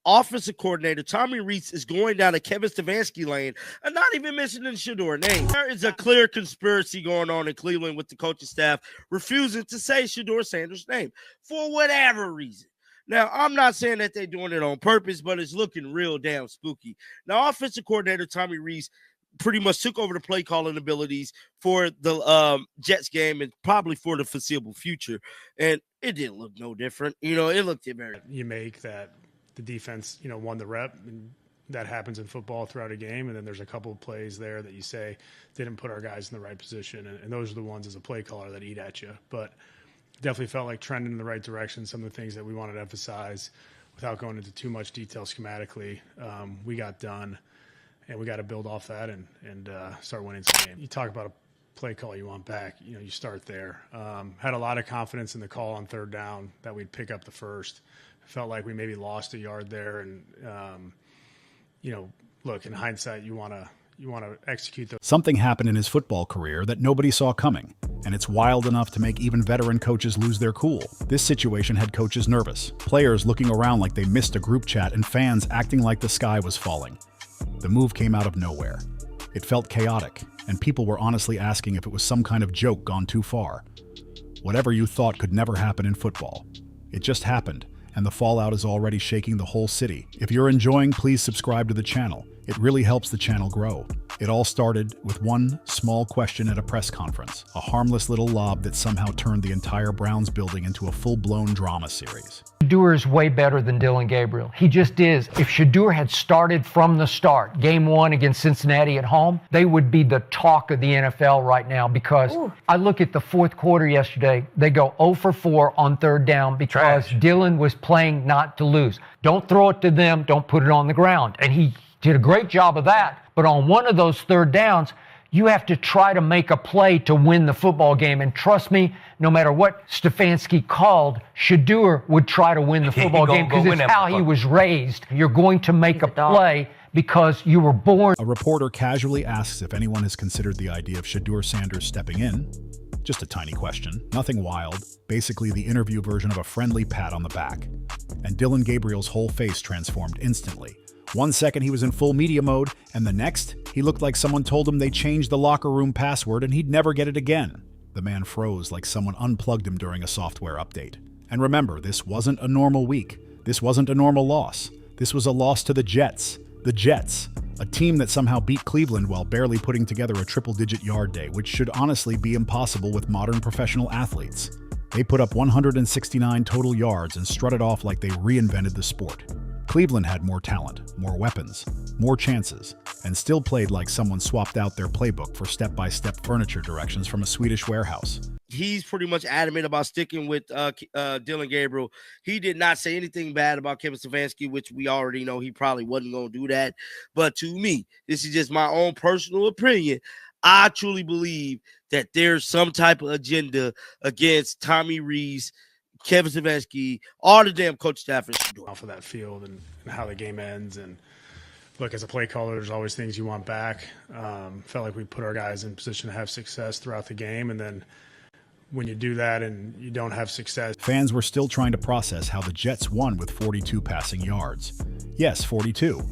offensive coordinator Tommy Rees is going down a Kevin Stefanski lane and not even mentioning Shedeur's name. There is a clear conspiracy going on in Cleveland with the coaching staff refusing to say Shedeur Sanders' name for whatever reason. Now, I'm not saying that they're doing it on purpose, but it's looking real damn spooky. Now, offensive coordinator Tommy Rees pretty much took over the play calling abilities for the Jets game and probably for the foreseeable future. And it didn't look no different. It looked very. You make that the defense, won the rep, and that happens in football throughout a game. And then there's a couple of plays there that you say didn't put our guys in the right position. And those are the ones as a play caller that eat at you. But definitely felt like trending in the right direction. Some of the things that we wanted to emphasize without going into too much detail schematically, we got done. And we got to build off that and start winning some games. You talk about a play call you want back, you start there. Had a lot of confidence in the call on third down that we'd pick up the first. Felt like we maybe lost a yard there. And, look, in hindsight, you want to execute those. Something happened in his football career that nobody saw coming, and it's wild enough to make even veteran coaches lose their cool. This situation had coaches nervous, players looking around like they missed a group chat, and fans acting like the sky was falling. The move came out of nowhere. It felt chaotic, and people were honestly asking if it was some kind of joke gone too far. Whatever you thought could never happen in football, it just happened, and the fallout is already shaking the whole city. If you're enjoying, please subscribe to the channel. It really helps the channel grow. It all started with one small question at a press conference, a harmless little lob that somehow turned the entire Browns building into a full-blown drama series. Shedeur is way better than Dillon Gabriel. He just is. If Shedeur had started from the start, game 1 against Cincinnati at home, they would be the talk of the NFL right now because I look at the fourth quarter yesterday, they go 0 for 4 on third down because Dillon was playing not to lose. Don't throw it to them, don't put it on the ground. And he did a great job of that. But on one of those third downs, you have to try to make a play to win the football game. And trust me, no matter what Stefanski called, Shedeur would try to win the football game because it's how he was raised. You're going to make a play because you were born. A reporter casually asks if anyone has considered the idea of Shedeur Sanders stepping in. Just a tiny question, nothing wild, basically the interview version of a friendly pat on the back. And Dillon Gabriel's whole face transformed instantly. 1 second he was in full media mode, and the next, he looked like someone told him they changed the locker room password and he'd never get it again. The man froze like someone unplugged him during a software update. And remember, this wasn't a normal week. This wasn't a normal loss. This was a loss to the Jets. The Jets, a team that somehow beat Cleveland while barely putting together a triple-digit yard day, which should honestly be impossible with modern professional athletes. They put up 169 total yards and strutted off like they reinvented the sport. Cleveland had more talent, more weapons, more chances, and still played like someone swapped out their playbook for step-by-step furniture directions from a Swedish warehouse. He's pretty much adamant about sticking with Dillon Gabriel. He did not say anything bad about Kevin Stefanski, which we already know he probably wasn't going to do that. But to me, this is just my own personal opinion. I truly believe that there's some type of agenda against Tommy Rees, Kevin Stefanski, all the damn coach staff off of that field and how the game ends. And look, as a play caller, there's always things you want back. Felt like we put our guys in position to have success throughout the game. And then when you do that and you don't have success. Fans were still trying to process how the Jets won with 42 passing yards. Yes, 42.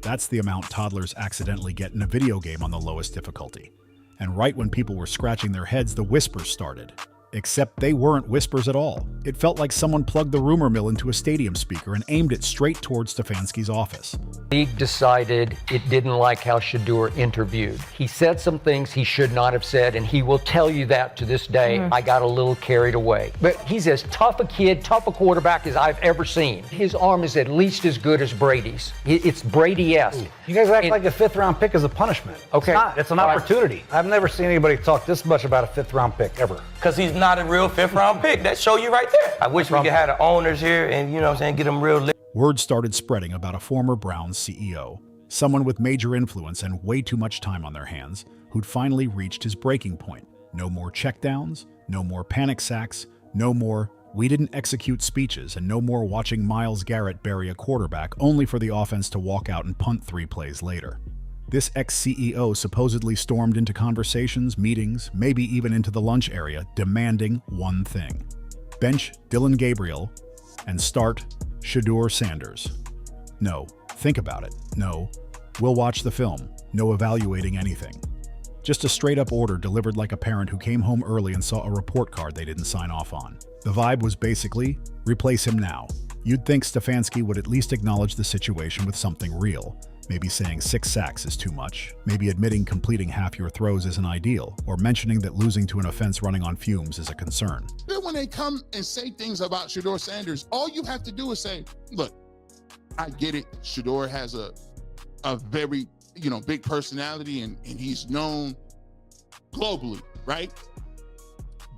That's the amount toddlers accidentally get in a video game on the lowest difficulty. And right when people were scratching their heads, the whispers started. Except they weren't whispers at all. It felt like someone plugged the rumor mill into a stadium speaker and aimed it straight towards Stefanski's office. The league decided it didn't like how Shedeur interviewed. He said some things he should not have said, and he will tell you that to this day. I got a little carried away. But he's as tough a kid, tough a quarterback as I've ever seen. His arm is at least as good as Brady's. It's Brady-esque. You guys act like a fifth-round pick is a punishment. Okay. It's not. It's an opportunity. I've never seen anybody talk this much about a fifth-round pick, ever. Because he's not a real fifth-round pick. That show you right there. I wish we could have the owners here and, get them real. Word started spreading about a former Browns CEO, someone with major influence and way too much time on their hands, who'd finally reached his breaking point. No more checkdowns, no more panic sacks, no more "we didn't execute" speeches, and no more watching Myles Garrett bury a quarterback only for the offense to walk out and punt 3 plays later. This ex-CEO supposedly stormed into conversations, meetings, maybe even into the lunch area, demanding one thing: bench Dillon Gabriel and start Shedeur Sanders. No. Think about it. No. We'll watch the film. No evaluating anything. Just a straight-up order delivered like a parent who came home early and saw a report card they didn't sign off on. The vibe was basically, replace him now. You'd think Stefanski would at least acknowledge the situation with something real. Maybe saying 6 sacks is too much. Maybe admitting completing half your throws isn't ideal. Or mentioning that losing to an offense running on fumes is a concern. Then when they come and say things about Shedeur Sanders, all you have to do is say, look, I get it. Shedeur has a very, big personality and he's known globally, right?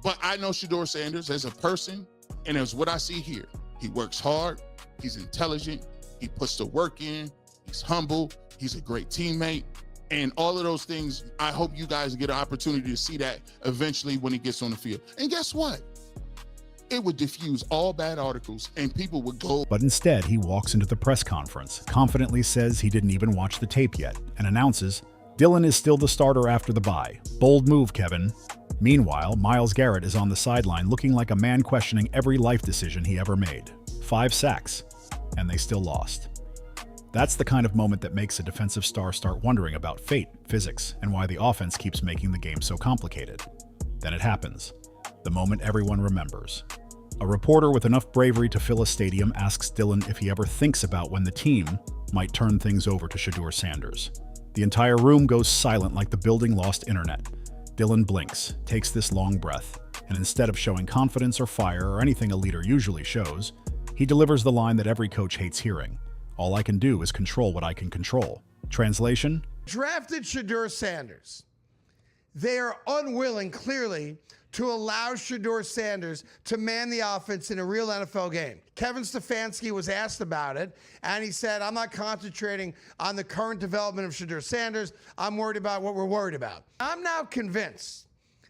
But I know Shedeur Sanders as a person, and as what I see here. He works hard, he's intelligent, he puts the work in, he's humble, he's a great teammate, and all of those things, I hope you guys get an opportunity to see that eventually when he gets on the field. And guess what? It would diffuse all bad articles and people would go. But instead, he walks into the press conference, confidently says he didn't even watch the tape yet, and announces, Dillon is still the starter after the bye. Bold move, Kevin. Meanwhile, Myles Garrett is on the sideline looking like a man questioning every life decision he ever made. 5 sacks, and they still lost. That's the kind of moment that makes a defensive star start wondering about fate, physics, and why the offense keeps making the game so complicated. Then it happens. The moment everyone remembers. A reporter with enough bravery to fill a stadium asks Dillon if he ever thinks about when the team might turn things over to Shedeur Sanders. The entire room goes silent like the building lost internet. Dillon blinks, takes this long breath, and instead of showing confidence or fire or anything a leader usually shows, he delivers the line that every coach hates hearing. All I can do is control what I can control. Translation? Drafted Shedeur Sanders. They are unwilling, clearly, to allow Shedeur Sanders to man the offense in a real NFL game. Kevin Stefanski was asked about it, and he said, I'm not concentrating on the current development of Shedeur Sanders. I'm worried about what we're worried about. I'm now convinced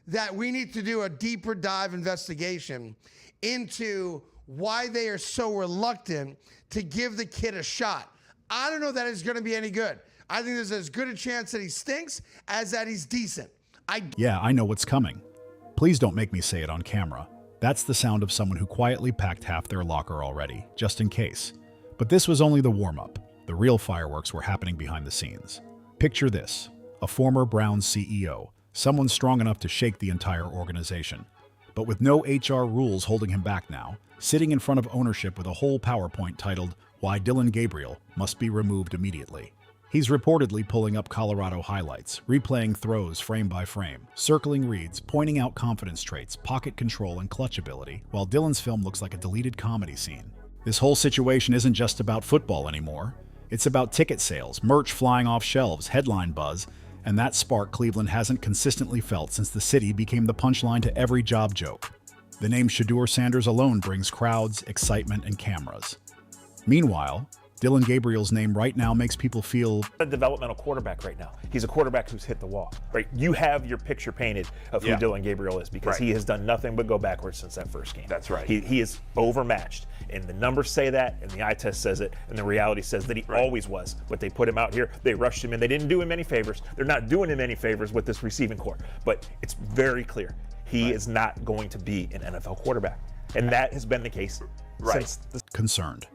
that we need to do a deeper dive investigation into why they are so reluctant to give the kid a shot. I don't know that it's going to be any good. I think there's as good a chance that he stinks as that he's decent. Yeah, I know what's coming. Please don't make me say it on camera. That's the sound of someone who quietly packed half their locker already, just in case. But this was only the warm-up. The real fireworks were happening behind the scenes. Picture this: a former Browns CEO, someone strong enough to shake the entire organization. But with no HR rules holding him back now, sitting in front of ownership with a whole PowerPoint titled, Why Dillon Gabriel Must Be Removed Immediately. He's reportedly pulling up Colorado highlights, replaying throws frame by frame, circling reads, pointing out confidence traits, pocket control, and clutch ability, while Dillon's film looks like a deleted comedy scene. This whole situation isn't just about football anymore. It's about ticket sales, merch flying off shelves, headline buzz, and that spark Cleveland hasn't consistently felt since the city became the punchline to every job joke. The name Shedeur Sanders alone brings crowds, excitement, and cameras. Meanwhile, Dillon Gabriel's name right now makes people feel a developmental quarterback right now. He's a quarterback who's hit the wall, right? You have your picture painted of who Dillon Gabriel is because he has done nothing but go backwards since that first game. That's right. He is overmatched, and the numbers say that, and the eye test says it, and the reality says that he always was. But they put him out here, they rushed him in, they didn't do him any favors. They're not doing him any favors with this receiving core, but it's very clear he is not going to be an NFL quarterback, and that has been the case since the concerned.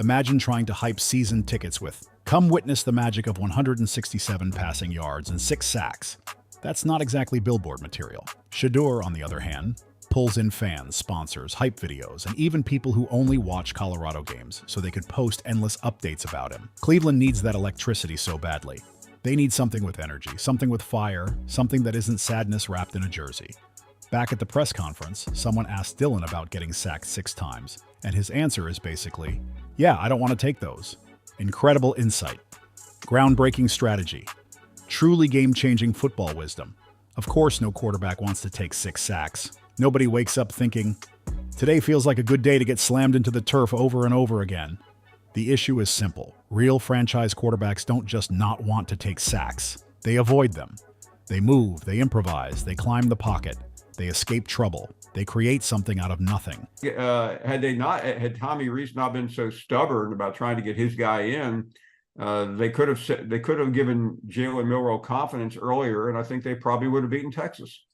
Imagine trying to hype season tickets with, come witness the magic of 167 passing yards and 6 sacks. That's not exactly billboard material. Shedeur, on the other hand, pulls in fans, sponsors, hype videos, and even people who only watch Colorado games so they could post endless updates about him. Cleveland needs that electricity so badly. They need something with energy, something with fire, something that isn't sadness wrapped in a jersey. Back at the press conference, someone asked Dillon about getting sacked 6 times, and his answer is basically, yeah, I don't want to take those. Incredible insight. Groundbreaking strategy. Truly game-changing football wisdom. Of course, no quarterback wants to take 6 sacks. Nobody wakes up thinking, today feels like a good day to get slammed into the turf over and over again. The issue is simple. Real franchise quarterbacks don't just not want to take sacks. They avoid them. They move, they improvise, they climb the pocket. They escape trouble. They create something out of nothing. Had Tommy Rees not been so stubborn about trying to get his guy in, they could have given Jalen Milroe confidence earlier, and I think they probably would have beaten Texas.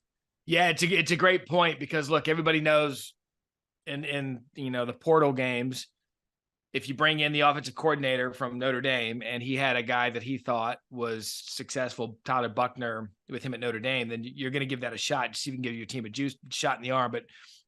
Yeah, it's a great point because look, everybody knows in the portal games, if you bring in the offensive coordinator from Notre Dame and he had a guy that he thought was successful, Tyler Buchner, with him at Notre Dame, then you're going to give that a shot. Just even give your team a shot in the arm. But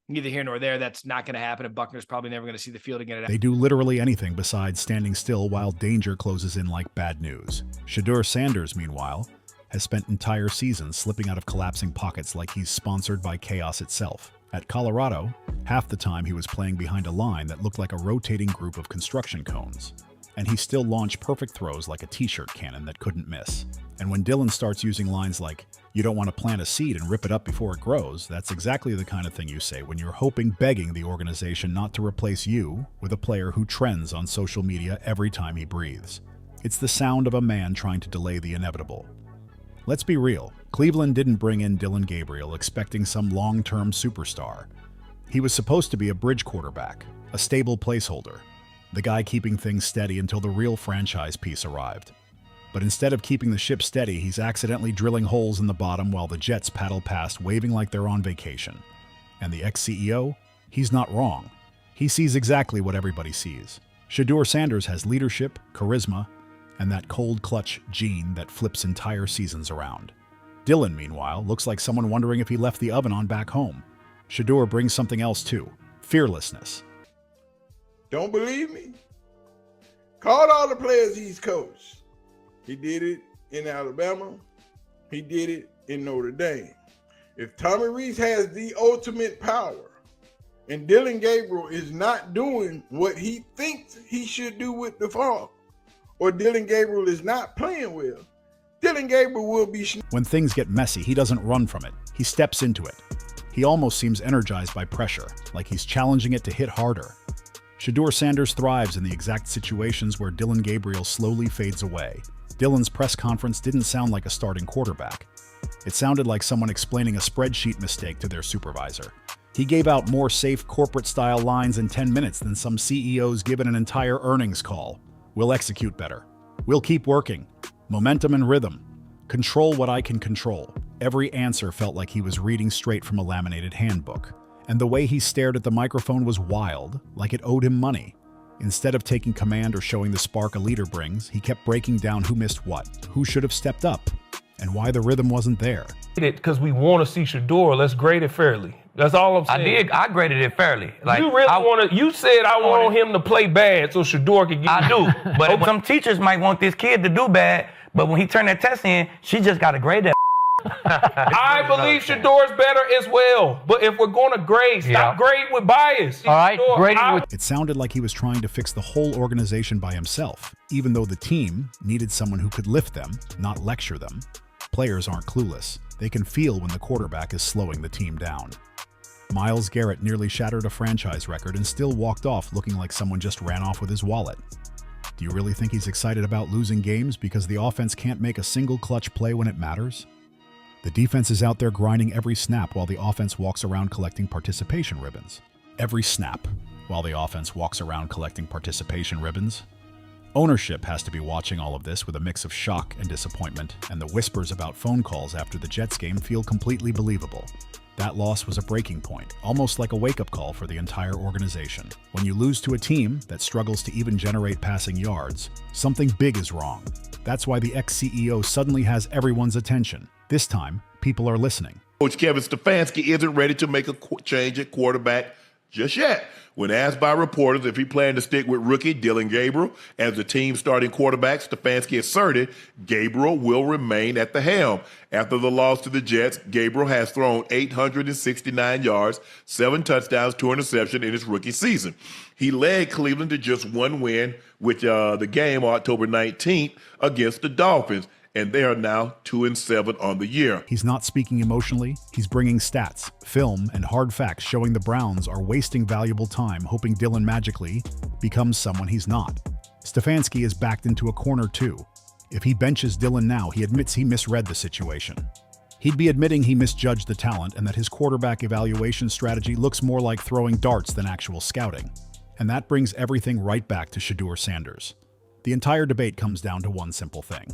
neither here nor there, that's not going to happen. And Buckner's probably never going to see the field again. They do literally anything besides standing still while danger closes in like bad news. Shedeur Sanders, meanwhile, has spent entire seasons slipping out of collapsing pockets like he's sponsored by chaos itself. At Colorado, half the time he was playing behind a line that looked like a rotating group of construction cones. And he still launched perfect throws like a t-shirt cannon that couldn't miss. And when Dillon starts using lines like, "You don't want to plant a seed and rip it up before it grows," that's exactly the kind of thing you say when you're begging the organization not to replace you with a player who trends on social media every time he breathes. It's the sound of a man trying to delay the inevitable. Let's be real, Cleveland didn't bring in Dillon Gabriel expecting some long-term superstar. He was supposed to be a bridge quarterback, a stable placeholder, the guy keeping things steady until the real franchise piece arrived. But instead of keeping the ship steady, he's accidentally drilling holes in the bottom while the Jets paddle past waving like they're on vacation. And the ex-CEO? He's not wrong. He sees exactly what everybody sees. Shedeur Sanders has leadership, charisma, and that cold clutch gene that flips entire seasons around. Dillon, meanwhile, looks like someone wondering if he left the oven on back home. Shedeur brings something else too, fearlessness. Don't believe me? Call all the players he's coached. He did it in Alabama. He did it in Notre Dame. If Tommy Rees has the ultimate power and Dillon Gabriel is not doing what he thinks he should do with the ball, or Dillon Gabriel is not playing well, Dillon Gabriel will be... When things get messy, he doesn't run from it. He steps into it. He almost seems energized by pressure, like he's challenging it to hit harder. Shedeur Sanders thrives in the exact situations where Dillon Gabriel slowly fades away. Dillon's press conference didn't sound like a starting quarterback. It sounded like someone explaining a spreadsheet mistake to their supervisor. He gave out more safe corporate-style lines in 10 minutes than some CEOs given an entire earnings call. "We'll execute better. We'll keep working. Momentum and rhythm. Control what I can control." Every answer felt like he was reading straight from a laminated handbook. And the way he stared at the microphone was wild, like it owed him money. Instead of taking command or showing the spark a leader brings, he kept breaking down who missed what, who should have stepped up, and why the rhythm wasn't there. Because we want to see Shedeur. Let's grade it fairly. That's all I'm saying. I graded it fairly. Like, you really want to? You said I want him to play bad so Shedeur could get. I do, but some teachers might want this kid to do bad. But when he turned that test in, she just got to grade that. I believe Shedeur's better as well. But if we're going to grade, stop grading with bias. All right, grading with... It sounded like he was trying to fix the whole organization by himself, even though the team needed someone who could lift them, not lecture them. Players aren't clueless. They can feel when the quarterback is slowing the team down. Myles Garrett nearly shattered a franchise record and still walked off looking like someone just ran off with his wallet. Do you really think he's excited about losing games because the offense can't make a single clutch play when it matters? The defense is out there grinding every snap while the offense walks around collecting participation ribbons. Every snap while the offense walks around collecting participation ribbons. Ownership has to be watching all of this with a mix of shock and disappointment, and the whispers about phone calls after the Jets game feel completely believable. That loss was a breaking point, almost like a wake-up call for the entire organization. When you lose to a team that struggles to even generate passing yards, something big is wrong. That's why the ex-CEO suddenly has everyone's attention. This time, people are listening. Coach Kevin Stefanski isn't ready to make a change at quarterback just yet. When asked by reporters if he planned to stick with rookie Dillon Gabriel as the team's starting quarterback, Stefanski asserted Gabriel will remain at the helm. After the loss to the Jets, Gabriel has thrown 869 yards, 7 touchdowns, 2 interceptions in his rookie season. He led Cleveland to just one win, with the game October 19th against the Dolphins. And they are now 2-7 on the year. He's not speaking emotionally. He's bringing stats, film, and hard facts showing the Browns are wasting valuable time hoping Dillon magically becomes someone he's not. Stefanski is backed into a corner too. If he benches Dillon now, he admits he misread the situation. He'd be admitting he misjudged the talent and that his quarterback evaluation strategy looks more like throwing darts than actual scouting. And that brings everything right back to Shedeur Sanders. The entire debate comes down to one simple thing.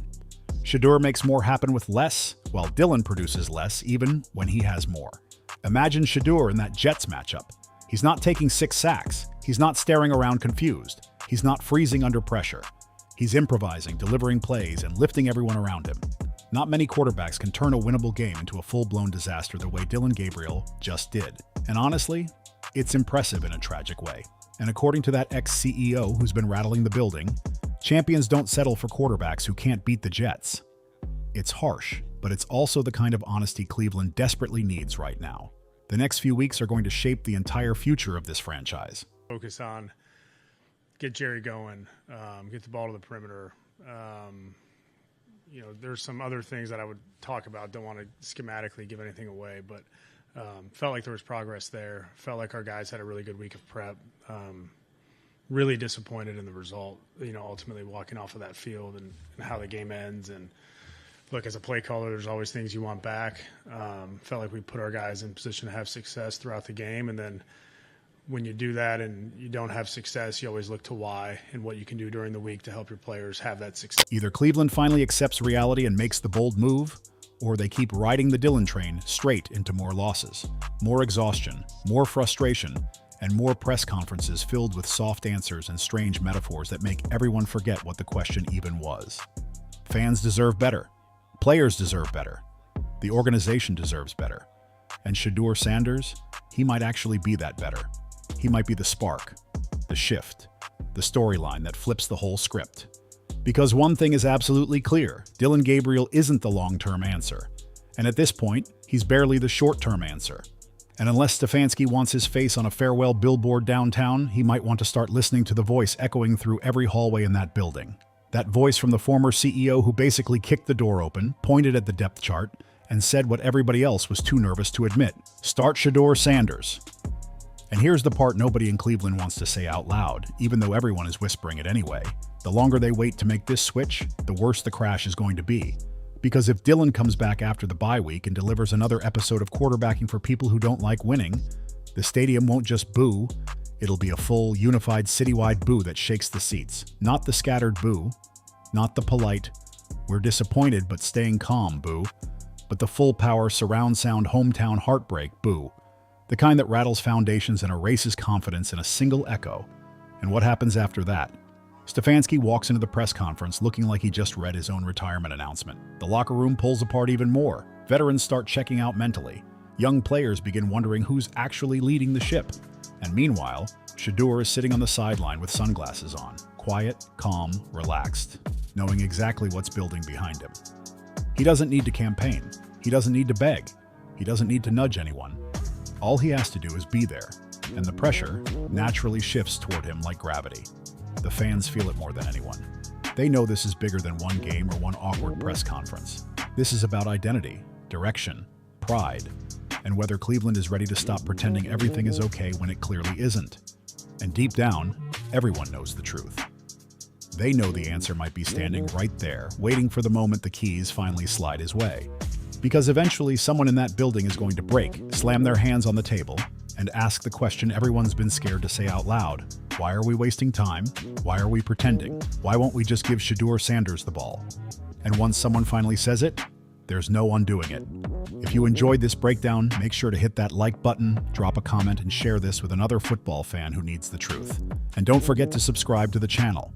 Shedeur makes more happen with less, while Dillon produces less even when he has more. Imagine Shedeur in that Jets matchup. He's not taking 6 sacks. He's not staring around confused. He's not freezing under pressure. He's improvising, delivering plays, and lifting everyone around him. Not many quarterbacks can turn a winnable game into a full-blown disaster the way Dillon Gabriel just did. And honestly, it's impressive in a tragic way. And according to that ex-CEO who's been rattling the building, champions don't settle for quarterbacks who can't beat the Jets. It's harsh, but it's also the kind of honesty Cleveland desperately needs right now. The next few weeks are going to shape the entire future of this franchise. Focus on, get Jerry going, get the ball to the perimeter. There's some other things that I would talk about. Don't want to schematically give anything away, but felt like there was progress there. Felt like our guys had a really good week of prep. Really disappointed in the result, ultimately walking off of that field and how the game ends. And look, as a play caller, there's always things you want back. Felt like we put our guys in position to have success throughout the game. And then when you do that and you don't have success, you always look to why and what you can do during the week to help your players have that success. Either Cleveland finally accepts reality and makes the bold move, or they keep riding the Dillon train straight into more losses, more exhaustion, more frustration, and more press conferences filled with soft answers and strange metaphors that make everyone forget what the question even was. Fans deserve better. Players deserve better. The organization deserves better. And Shedeur Sanders, he might actually be that better. He might be the spark, the shift, the storyline that flips the whole script. Because one thing is absolutely clear, Dillon Gabriel isn't the long-term answer. And at this point, he's barely the short-term answer. And unless Stefanski wants his face on a farewell billboard downtown, he might want to start listening to the voice echoing through every hallway in that building. That voice from the former CEO who basically kicked the door open, pointed at the depth chart, and said what everybody else was too nervous to admit. Start Shedeur Sanders. And here's the part nobody in Cleveland wants to say out loud, even though everyone is whispering it anyway. The longer they wait to make this switch, the worse the crash is going to be. Because if Dillon comes back after the bye week and delivers another episode of quarterbacking for people who don't like winning, the stadium won't just boo, it'll be a full, unified citywide boo that shakes the seats. Not the scattered boo, not the polite, we're disappointed but staying calm boo, but the full power surround sound hometown heartbreak boo. The kind that rattles foundations and erases confidence in a single echo. And what happens after that? Stefanski walks into the press conference looking like he just read his own retirement announcement. The locker room pulls apart even more. Veterans start checking out mentally. Young players begin wondering who's actually leading the ship. And meanwhile, Shedeur is sitting on the sideline with sunglasses on, quiet, calm, relaxed, knowing exactly what's building behind him. He doesn't need to campaign. He doesn't need to beg. He doesn't need to nudge anyone. All he has to do is be there, and the pressure naturally shifts toward him like gravity. The fans feel it more than anyone. They know this is bigger than one game or one awkward press conference. This is about identity, direction, pride, and whether Cleveland is ready to stop pretending everything is okay when it clearly isn't. And deep down, everyone knows the truth. They know the answer might be standing right there, waiting for the moment the keys finally slide his way. Because eventually someone in that building is going to break, slam their hands on the table, and ask the question everyone's been scared to say out loud. Why are we wasting time? Why are we pretending? Why won't we just give Shedeur Sanders the ball? And once someone finally says it, there's no undoing it. If you enjoyed this breakdown, make sure to hit that like button, drop a comment, and share this with another football fan who needs the truth. And don't forget to subscribe to the channel.